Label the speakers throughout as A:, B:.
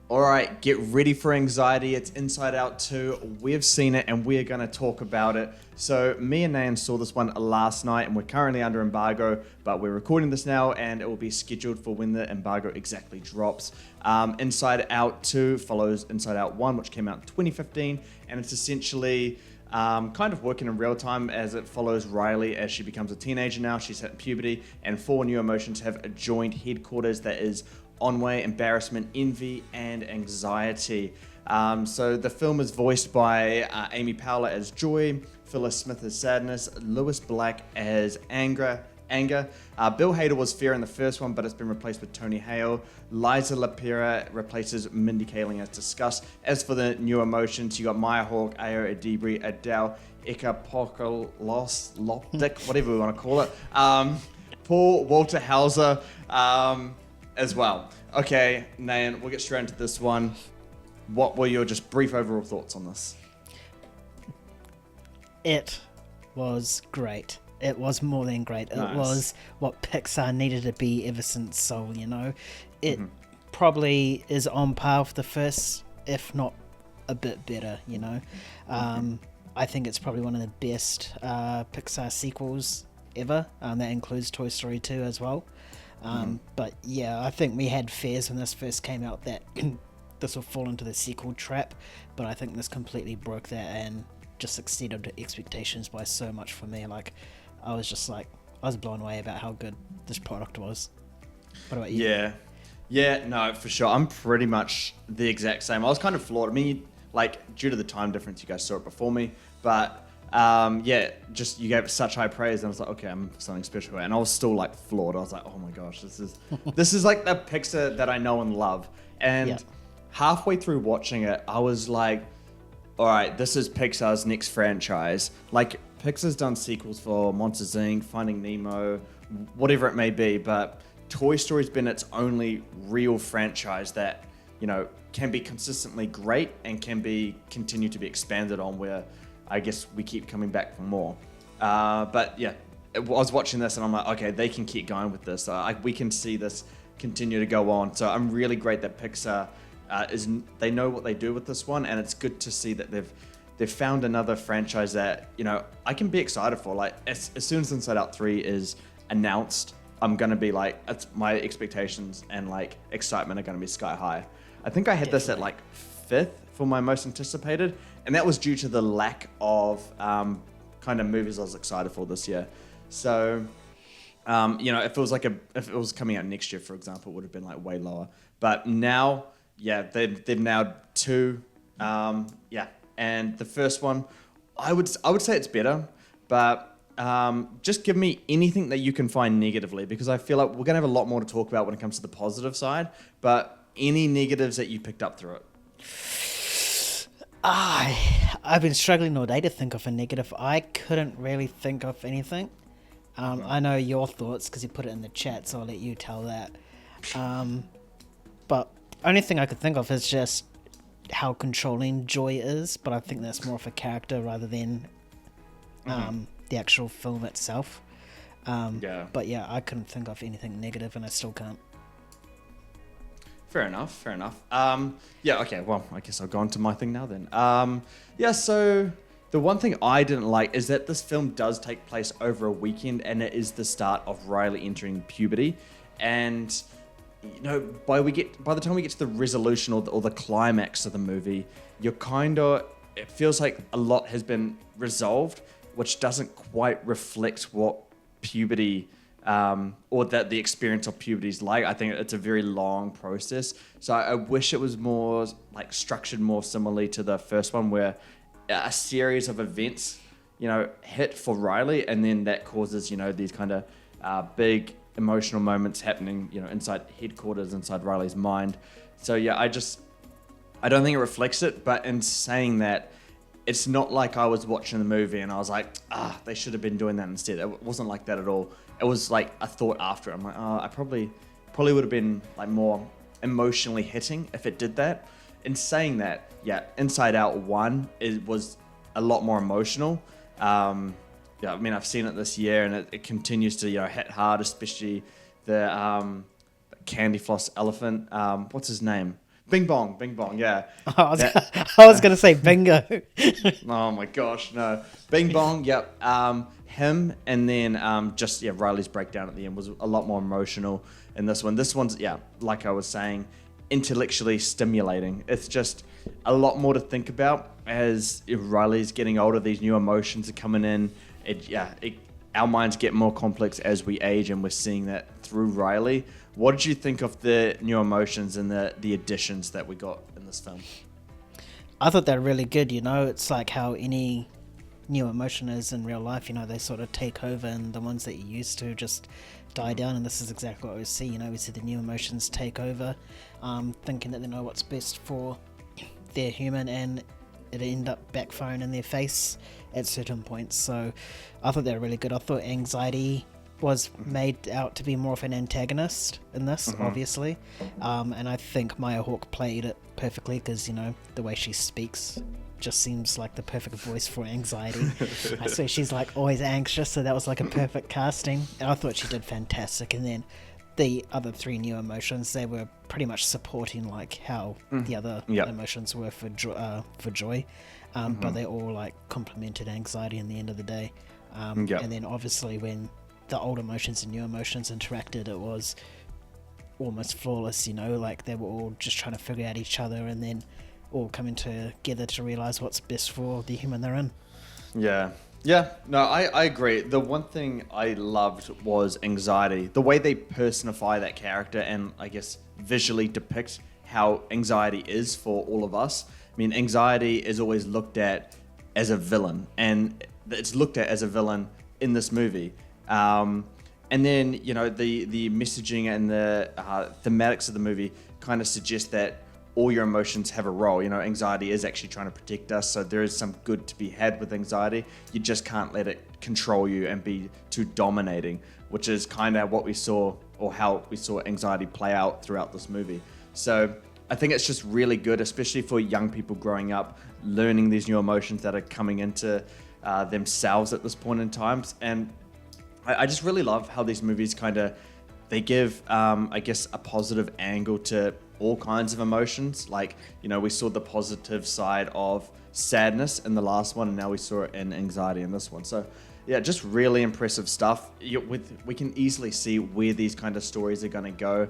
A: All right, get ready for anxiety. It's Inside Out 2. We've seen it and we're going to talk about it. So me and Nayan saw this one last night and we're currently under embargo, but we're recording this now and it will be scheduled for when the embargo exactly drops. Inside Out 2 follows Inside Out 1, which came out in 2015, and it's essentially kind of working in real time as it follows Riley as she becomes a teenager now. She's hit puberty, and four new emotions have a joint headquarters that is Ennui, Embarrassment, Envy, and Anxiety. So the film is voiced by Amy Poehler as Joy, Phyllis Smith as Sadness, Lewis Black as Anger. Bill Hader was Fear in the first one, but it's been replaced with Tony Hale. Liza Lapira replaces Mindy Kaling as Disgust. As for the new emotions, you got Maya Hawke, Edebiri, Adele, Exarchopoulos, Loptic, whatever we want to call it. Paul Walter Hauser as well. Okay, Nayan, we'll get straight into this one. What were your just brief overall thoughts on this?
B: It was great. It was more than great.
A: Nice.
B: It was what Pixar needed to be ever since Soul, you know. It probably is on par with the first, if not a bit better, you know. I think it's probably one of the best Pixar sequels ever. That includes Toy Story 2 as well. But yeah, I think we had fears when this first came out that this will fall into the sequel trap, but I think this completely broke that and just exceeded expectations by so much for me. Like, I was blown away about how good this product was. What about you?
A: Yeah, no, for sure. I'm pretty much the exact same. I was kind of floored. I mean, like, due to the time difference, you guys saw it before me, but just you gave it such high praise, and I was like, okay, I'm something special, and I was still like floored. I was like, oh my gosh, this is like the Pixar that I know and love. And halfway through watching it, I was like, all right, this is Pixar's next franchise. Like, Pixar's done sequels for Monsters Inc., Finding Nemo, whatever it may be, but Toy Story's been its only real franchise that, you know, can be consistently great and can be continue to be expanded on, where I guess we keep coming back for more. But yeah, I was watching this and I'm like, okay, they can keep going with this. We can see this continue to go on. So I'm really great that Pixar they know what they do with this one, and it's good to see that they've found another franchise that, you know, I can be excited for. Like, as soon as Inside Out 3 is announced, I'm gonna be like, my expectations and like excitement are gonna be sky high. I think I had this at like 5th for my most anticipated, and that was due to the lack of kind of movies I was excited for this year. So, you know, if it was coming out next year, for example, it would have been like way lower. But now, yeah, they've now 2, and the first one, I would say it's better, but just give me anything that you can find negatively, because I feel like we're gonna have a lot more to talk about when it comes to the positive side. But any negatives that you picked up through it?
B: I've been struggling all day to think of a negative. I couldn't really think of anything. I know your thoughts because you put it in the chat, so I'll let you tell that. But only thing I could think of is just how controlling Joy is, but I think that's more of a character rather than the actual film itself. But yeah, I couldn't think of anything negative, and I still can't.
A: Fair enough. Okay, well, I guess I'll go on to my thing now then. So the one thing I didn't like is that this film does take place over a weekend, and it is the start of Riley entering puberty. And, you know, by the time we get to the resolution or the climax of the movie, it feels like a lot has been resolved, which doesn't quite reflect what puberty or that the experience of puberty is like. I think it's a very long process. So I wish it was more like structured more similarly to the first one, where a series of events, you know, hit for Riley, and then that causes, you know, these kind of big emotional moments happening, you know, inside headquarters, inside Riley's mind. So yeah, I don't think it reflects it. But in saying that, it's not like I was watching the movie and I was like, they should have been doing that instead. It wasn't like that at all. It was like a thought after. I'm like, I probably would have been like more emotionally hitting if it did that. In saying that, yeah, Inside Out 1 was a lot more emotional. I mean, I've seen it this year, and it continues to, you know, hit hard, especially the candy floss elephant. What's his name? Bing bong, yeah.
B: I was gonna say bingo.
A: Oh my gosh, no. Bing bong, yep. Him, and then Riley's breakdown at the end was a lot more emotional in this one. This one's, like I was saying, intellectually stimulating. It's just a lot more to think about as Riley's getting older. These new emotions are coming in. Our minds get more complex as we age, and we're seeing that through Riley. What did you think of the new emotions and the additions that we got in this film?
B: I thought they were really good. It's like how any new emotion is in real life. They sort of take over, and the ones that you used to just die down. And this is exactly what we see. We see the new emotions take over, thinking that they know what's best for their human, and it end up backfiring in their face at certain points. So I thought they were really good. I thought anxiety was made out to be more of an antagonist in this, obviously, and I think Maya Hawke played it perfectly, because the way she speaks just seems like the perfect voice for anxiety. I swear she's like always anxious, so that was like a perfect casting, and I thought she did fantastic. And then the other three new emotions, they were pretty much supporting like how the other emotions were for joy, but they all like complemented anxiety in the end of the day. And then obviously when the old emotions and new emotions interacted, it was almost flawless. Like they were all just trying to figure out each other, and then all coming together to realize what's best for the human they're in. No, I agree. The one thing I loved was anxiety. The way they personify that character, and I guess visually depict how anxiety is for all of us. I mean, anxiety is always looked at as a villain, and it's looked at as a villain in this movie. And then, the messaging and the thematics of the movie kind of suggest that all your emotions have a role. Anxiety is actually trying to protect us, so there is some good to be had with anxiety. You just can't let it control you and be too dominating, which is kind of what we saw, or how we saw anxiety play out throughout this movie. So I think it's just really good, especially for young people growing up, learning these new emotions that are coming into themselves at this point in time. And I just really love how these movies they give, I guess, a positive angle to all kinds of emotions. Like, we saw the positive side of sadness in the last one, and now we saw it in anxiety in this one. So, just really impressive stuff. We can easily see where these kind of stories are going to go.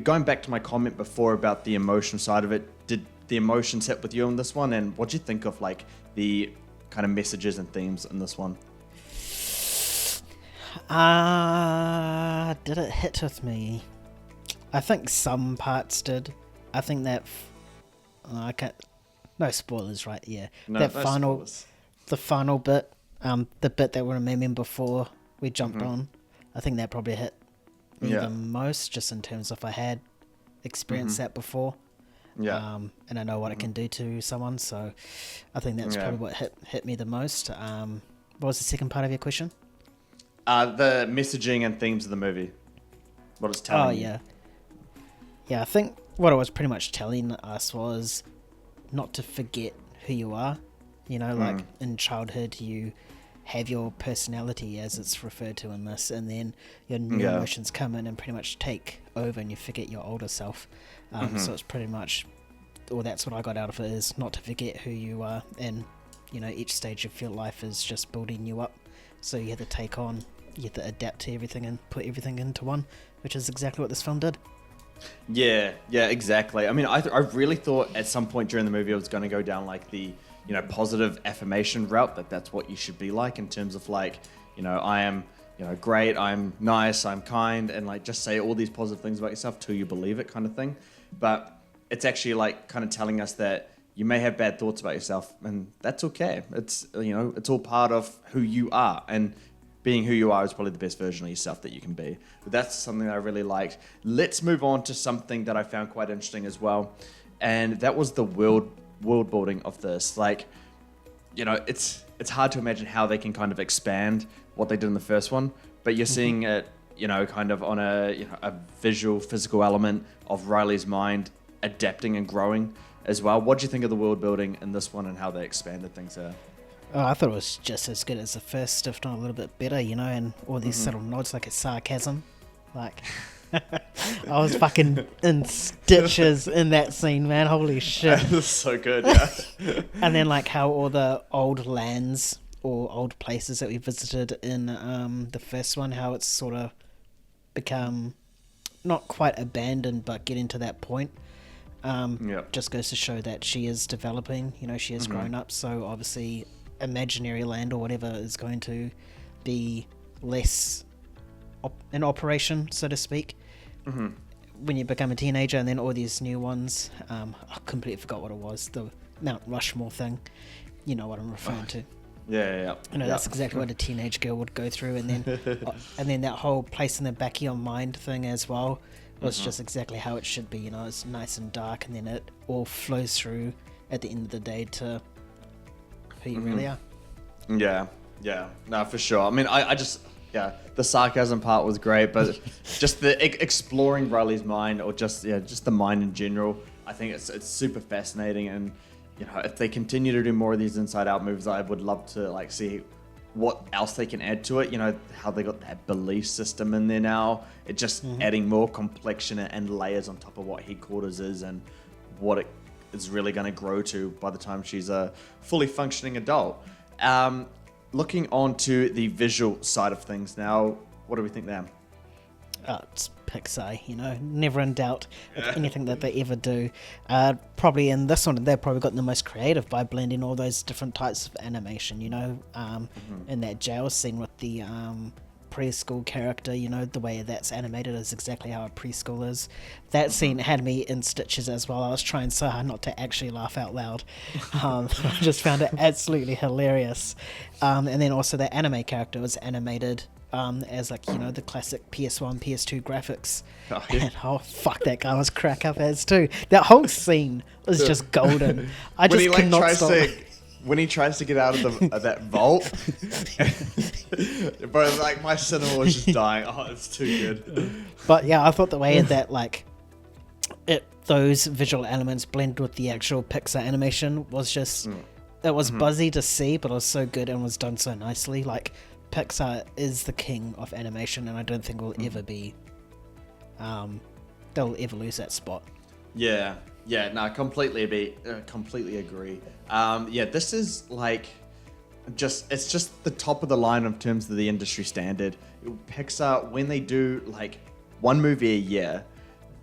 B: Going back to my comment before about the emotion side of it, did the emotions hit with you in this one? And what do you think of like the kind of messages and themes in this one? Did it hit with me? I think some parts did. I think that I can't. No spoilers, right? Yeah.
A: No,
B: that
A: no
B: final,
A: spoilers.
B: The final bit, the bit that we were memeing before we jumped on. I think that probably hit me the most, just in terms of I had experienced that before. Yeah. And I know what it can do to someone, so I think that's probably what hit me the most. What was the second part of your question?
A: The messaging and themes of the movie. What it's telling you.
B: Yeah, I think what it was pretty much telling us was not to forget who you are. Like in childhood, you have your personality, as it's referred to in this, and then your new emotions come in and pretty much take over, and you forget your older self. So it's pretty much, or that's what I got out of it, is not to forget who you are, and each stage of your life is just building you up. So you have to adapt to everything and put everything into one, which is exactly what this film did.
A: Yeah, exactly. I mean, I really thought at some point during the movie it was going to go down like the, positive affirmation route, that's what you should be like, in terms of like, I am, great, I'm nice, I'm kind, and like just say all these positive things about yourself till you believe it, kind of thing. But it's actually like kind of telling us that you may have bad thoughts about yourself, and that's okay. It's, it's all part of who you are, and being who you are is probably the best version of yourself that you can be. But that's something that I really liked. Let's move on to something that I found quite interesting as well, and that was the world building of this. Like, it's hard to imagine how they can kind of expand what they did in the first one, but you're seeing it, kind of on a visual, physical element of Riley's mind adapting and growing as well. What do you think of the world building in this one and how they expanded things there?
B: Oh, I thought it was just as good as the first, if not a little bit better, and all these subtle nods, like it's sarcasm. Like, I was fucking in stitches in that scene, man. Holy shit.
A: That's so good, yeah.
B: And then like how all the old lands or old places that we visited in the first one, how it's sort of become not quite abandoned but getting to that point. Just goes to show that she is developing, she has grown up, so obviously imaginary land or whatever is going to be less in operation, so to speak, when you become a teenager. And then all these new ones, I completely forgot what it was, the Mount Rushmore thing, you know what I'm referring to.
A: Yeah.
B: That's exactly what a teenage girl would go through. And then that whole place in the back of your mind thing as well was just exactly how it should be. It's nice and dark, and then it all flows through at the end of the day to who you really are.
A: Yeah, no, for sure. I mean, I just, the sarcasm part was great, but just the exploring Riley's mind, or just the mind in general, I think it's super fascinating. And if they continue to do more of these Inside Out movies, I would love to like see what else they can add to it. How they got that belief system in there now. It just adding more complexion and layers on top of what headquarters is, and what it is really going to grow to by the time she's a fully functioning adult. Looking on to the visual side of things now, what do we think there?
B: It's Pixar, never in doubt with anything that they ever do. Probably in this one, they've probably gotten the most creative by blending all those different types of animation, in that jail scene with the preschool character, the way that's animated is exactly how a preschool is. That scene had me in stitches as well. I was trying so hard not to actually laugh out loud. I just found it absolutely hilarious. And then also the anime character was animated as the classic PS1, PS2 graphics. And fuck, that guy was crack up as too. That whole scene was just golden. I just could not stop.
A: When he tries to get out of that vault, bro, like my cinema was just dying. Oh, it's too good.
B: But yeah, I thought the way that those visual elements blended with the actual Pixar animation was just it was buzzy to see, but it was so good and was done so nicely. Like Pixar is the king of animation, and I don't think will ever be. They'll ever lose that spot.
A: Yeah, no, completely agree. This is it's just the top of the line in terms of the industry standard. Pixar, when they do one movie a year,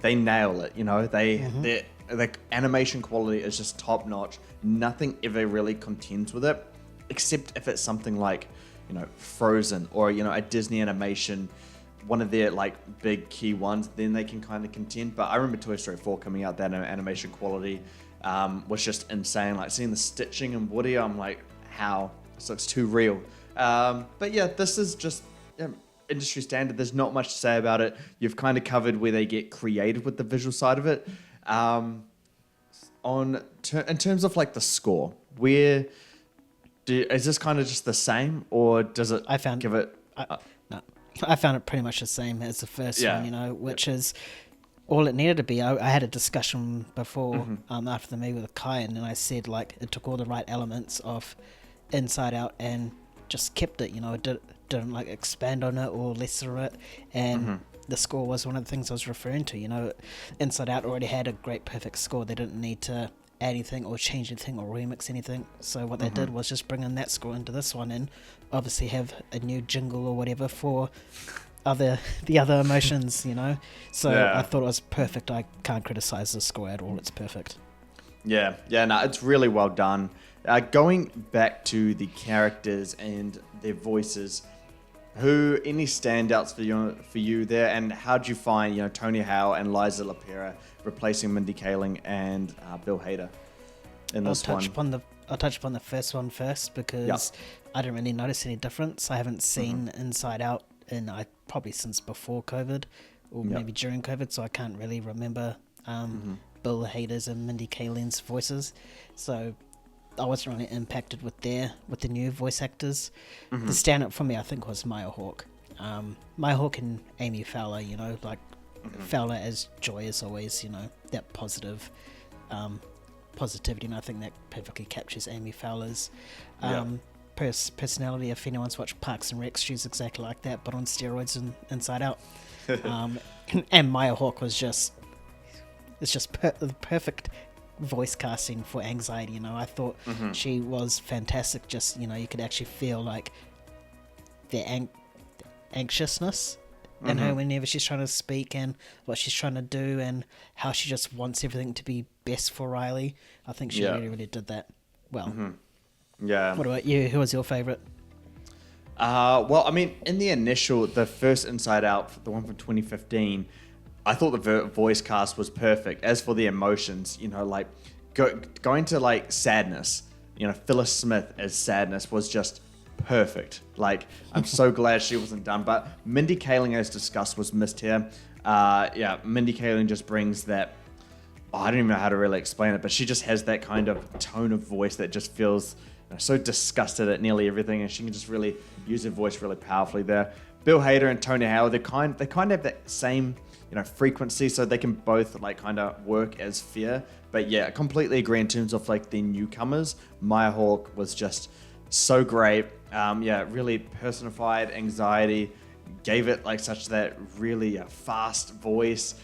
A: they nail it. The animation quality is just top notch. Nothing ever really contends with it, except if it's something like Frozen or a Disney animation, one of their big key ones, then they can kind of contend. But I remember Toy Story 4 coming out, that animation quality was just insane. Seeing the stitching in Woody, I'm like, how? This looks too real. But yeah, this is just industry standard. There's not much to say about it. You've kind of covered where they get creative with the visual side of it. In terms of the score, is this kind of just the same, or does it?
B: I found it pretty much the same as the first one, which is all it needed to be. I had a discussion before after the movie with Kai, and I said it took all the right elements of Inside Out and just kept it. It didn't expand on it or lesser it, and the score was one of the things I was referring to. Inside Out already had a great perfect score. They didn't need to add anything or change anything or remix anything. So what they did was just bring in that score into this one, and obviously have a new jingle or whatever for the other emotions, So I thought it was perfect. I can't criticize the score at all. It's perfect.
A: No, it's really well done. Going back to the characters and their voices, any standouts for you there, and how did you find Tony Hale and Liza Lapira replacing Mindy Kaling and Bill Hader in this one?
B: I'll touch upon the first one first, because I didn't really notice any difference. I haven't seen Inside Out in probably since before COVID, or maybe during COVID, so I can't really remember Bill Hader's and Mindy Kaling's voices. So I wasn't really impacted with the new voice actors. The stand-up for me, I think, was Maya Hawke. Maya Hawke and Amy Fowler, Fowler as Joy as always, that positive positivity, and I think that perfectly captures Amy Fowler's personality. If anyone's watched Parks and Rec, she's exactly like that, but on steroids and Inside Out. And Maya Hawke was just the perfect voice casting for anxiety. I thought she was fantastic. Just you could actually feel like the anxiousness in her whenever she's trying to speak and what she's trying to do and how she just wants everything to be best for Riley. I think she really did that well.
A: Yeah.
B: What about you? Who was your favourite?
A: Well, I mean, in the first Inside Out, the one from 2015, I thought the voice cast was perfect. As for the emotions, like going to like sadness, Phyllis Smith as sadness was just perfect. Like, I'm so glad she wasn't done. But Mindy Kaling as Disgust was missed here. Mindy Kaling just brings that. I don't even know how to really explain it, but she just has that kind of tone of voice that just feels so disgusted at nearly everything, and she can just really use her voice really powerfully there. Bill Hader and Tony Hale, they kind of have that same frequency, so they can both like kind of work as Fear. But yeah, I completely agree in terms of like the newcomers. Maya Hawke was just so great. Really personified anxiety, gave it like such that really fast voice.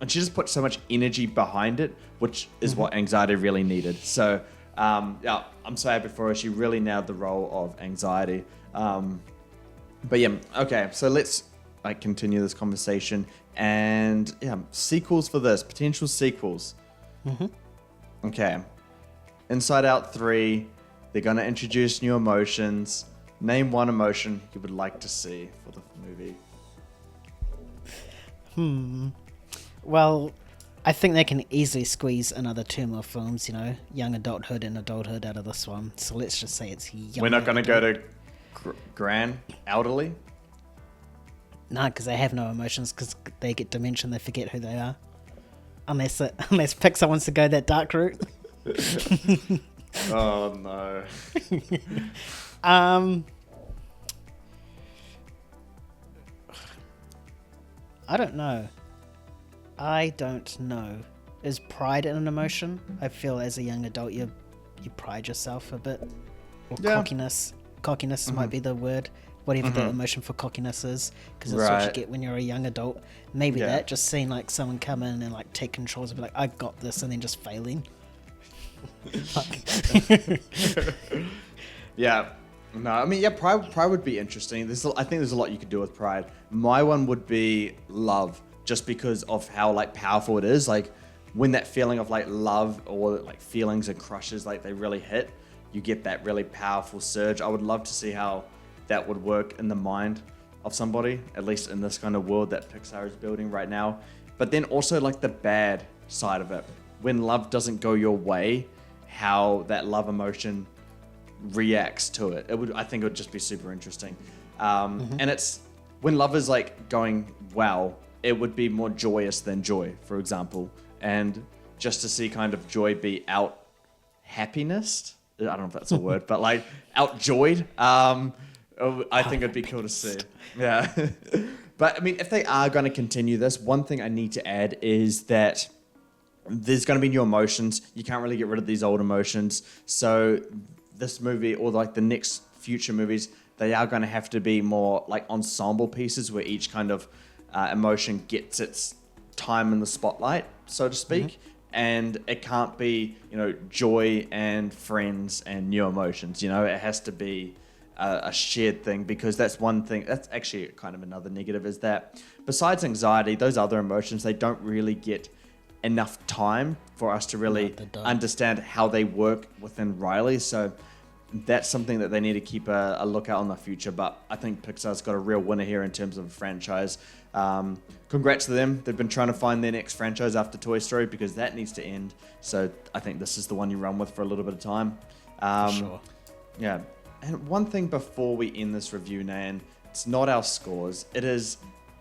A: And she just put so much energy behind it, which is what anxiety really needed. So I'm so happy for her. She really nailed the role of anxiety. Okay, so let's continue this conversation. And sequels for this, potential sequels. Okay, Inside Out 3, they're going to introduce new emotions. Name one emotion you would like to see for the movie.
B: Well, I think they can easily squeeze another 2 more films, young adulthood and adulthood out of this one. So let's just say it's young.
A: We're not going to go to grand elderly?
B: No, because they have no emotions because they get dementia, they forget who they are. Unless Pixar wants to go that dark route.
A: Oh, no.
B: I don't know. Is pride an emotion? I feel as a young adult you pride yourself a bit. Or cockiness. Cockiness might be the word. Whatever the emotion for cockiness is. Because it's what you get when you're a young adult. Maybe that, just seeing like someone come in and like take control and be like, I got this, and then just failing.
A: No, I mean, pride would be interesting. I think there's a lot you could do with pride. My one would be love, just because of how like powerful it is. Like when that feeling of like love or like feelings and crushes, like they really hit, you get that really powerful surge. I would love to see how that would work in the mind of somebody, at least in this kind of world that Pixar is building right now. But then also like the bad side of it, when love doesn't go your way, how that love emotion reacts to it. I think it would just be super interesting. And it's when love is like going well, it would be more joyous than joy, for example. And just to see kind of joy be out happiness, I don't know if that's a word, but like outjoyed, I think it'd be cool to see. Yeah. But I mean, if they are going to continue this, one thing I need to add is that there's going to be new emotions. You can't really get rid of these old emotions. So this movie, or like the next future movies, they are going to have to be more like ensemble pieces where each kind of emotion gets its time in the spotlight, so to speak. And it can't be, joy and friends and new emotions. It has to be a shared thing, because that's one thing. That's actually kind of another negative, is that besides anxiety, those other emotions, they don't really get enough time for us to really understand how they work within Riley. So that's something that they need to keep a lookout on the future. But I think Pixar's got a real winner here in terms of a franchise. Congrats to them. They've been trying to find their next franchise after Toy Story, because that needs to end. So I think this is the one you run with for a little bit of time.
B: Sure.
A: Yeah. And one thing before we end this review, Nayan, it's not our scores. It is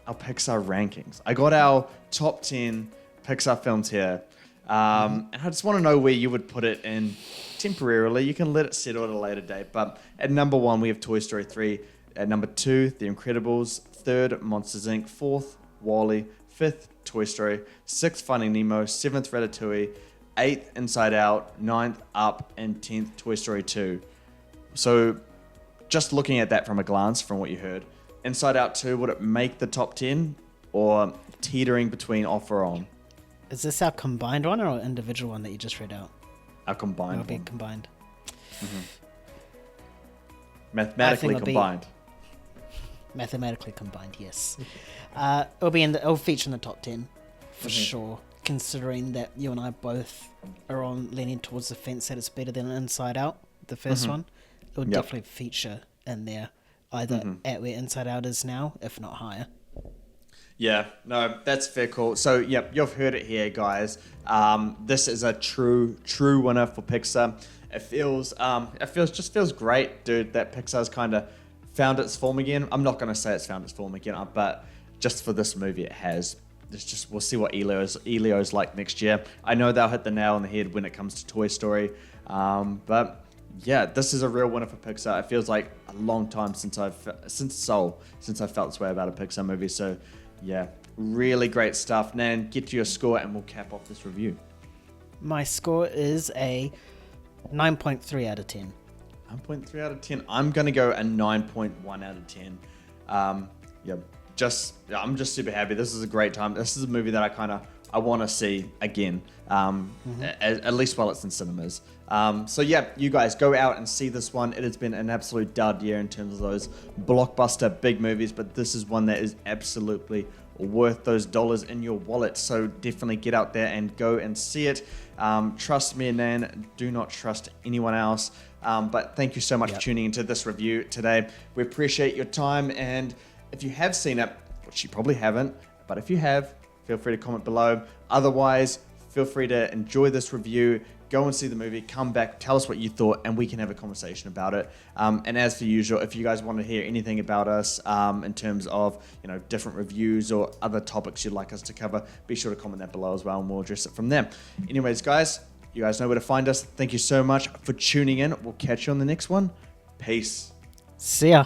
A: our Pixar rankings. I got our top 10 Pixar films here. And I just want to know where you would put it in temporarily. You can let it settle at a later date. But at number 1, we have Toy Story 3. At number 2, The Incredibles. 3rd, Monsters, Inc. 4th, WALL-E. 5th, Toy Story. 6th, Finding Nemo. 7th, Ratatouille. 8th, Inside Out. 9th, Up. And 10th, Toy Story 2. So just looking at that from a glance, from what you heard, Inside Out 2, would it make the top 10 or teetering between off or on?
B: Is this our combined one or our individual one that you just read out?
A: Our combined
B: It'll be
A: one.
B: combined.
A: Mathematically combined.
B: Mathematically combined, yes. It'll feature in the top 10 for sure. Considering that you and I both are on leaning towards the fence that it's better than Inside Out, the first one, it would definitely feature in there, either at where Inside Out is now, if not higher. Yeah,
A: no, that's fair call. So, yep, you've heard it here, guys. This is a true winner for Pixar. It feels great, dude, that Pixar's kind of found its form again. I'm not going to say it's found its form again, but just for this movie, it has. We'll see what Elio's like next year. I know they'll hit the nail on the head when it comes to Toy Story, but yeah, this is a real winner for Pixar. It feels like a long time since I felt this way about a Pixar movie. So yeah, really great stuff. Nan, get to your score and we'll cap off this review.
B: My score is a 9.3 out of 10.
A: 9.3 out of 10. I'm going to go a 9.1 out of 10. I'm just super happy. This is a great time. This is a movie that I want to see again, at least while it's in cinemas. So yeah, you guys go out and see this one. It has been an absolute dud year in terms of those blockbuster big movies, but this is one that is absolutely worth those dollars in your wallet. So definitely get out there and go and see it. Trust me and Nan, do not trust anyone else. But thank you so much for tuning into this review today. We appreciate your time, and if you have seen it, which you probably haven't, but if you have, feel free to comment below. Otherwise, feel free to enjoy this review, go and see the movie, come back, tell us what you thought, and we can have a conversation about it. And as per usual, if you guys want to hear anything about us in terms of different reviews or other topics you'd like us to cover, be sure to comment that below as well, and we'll address it from there. Anyways, guys, you guys know where to find us. Thank you so much for tuning in. We'll catch you on the next one. Peace.
B: See ya.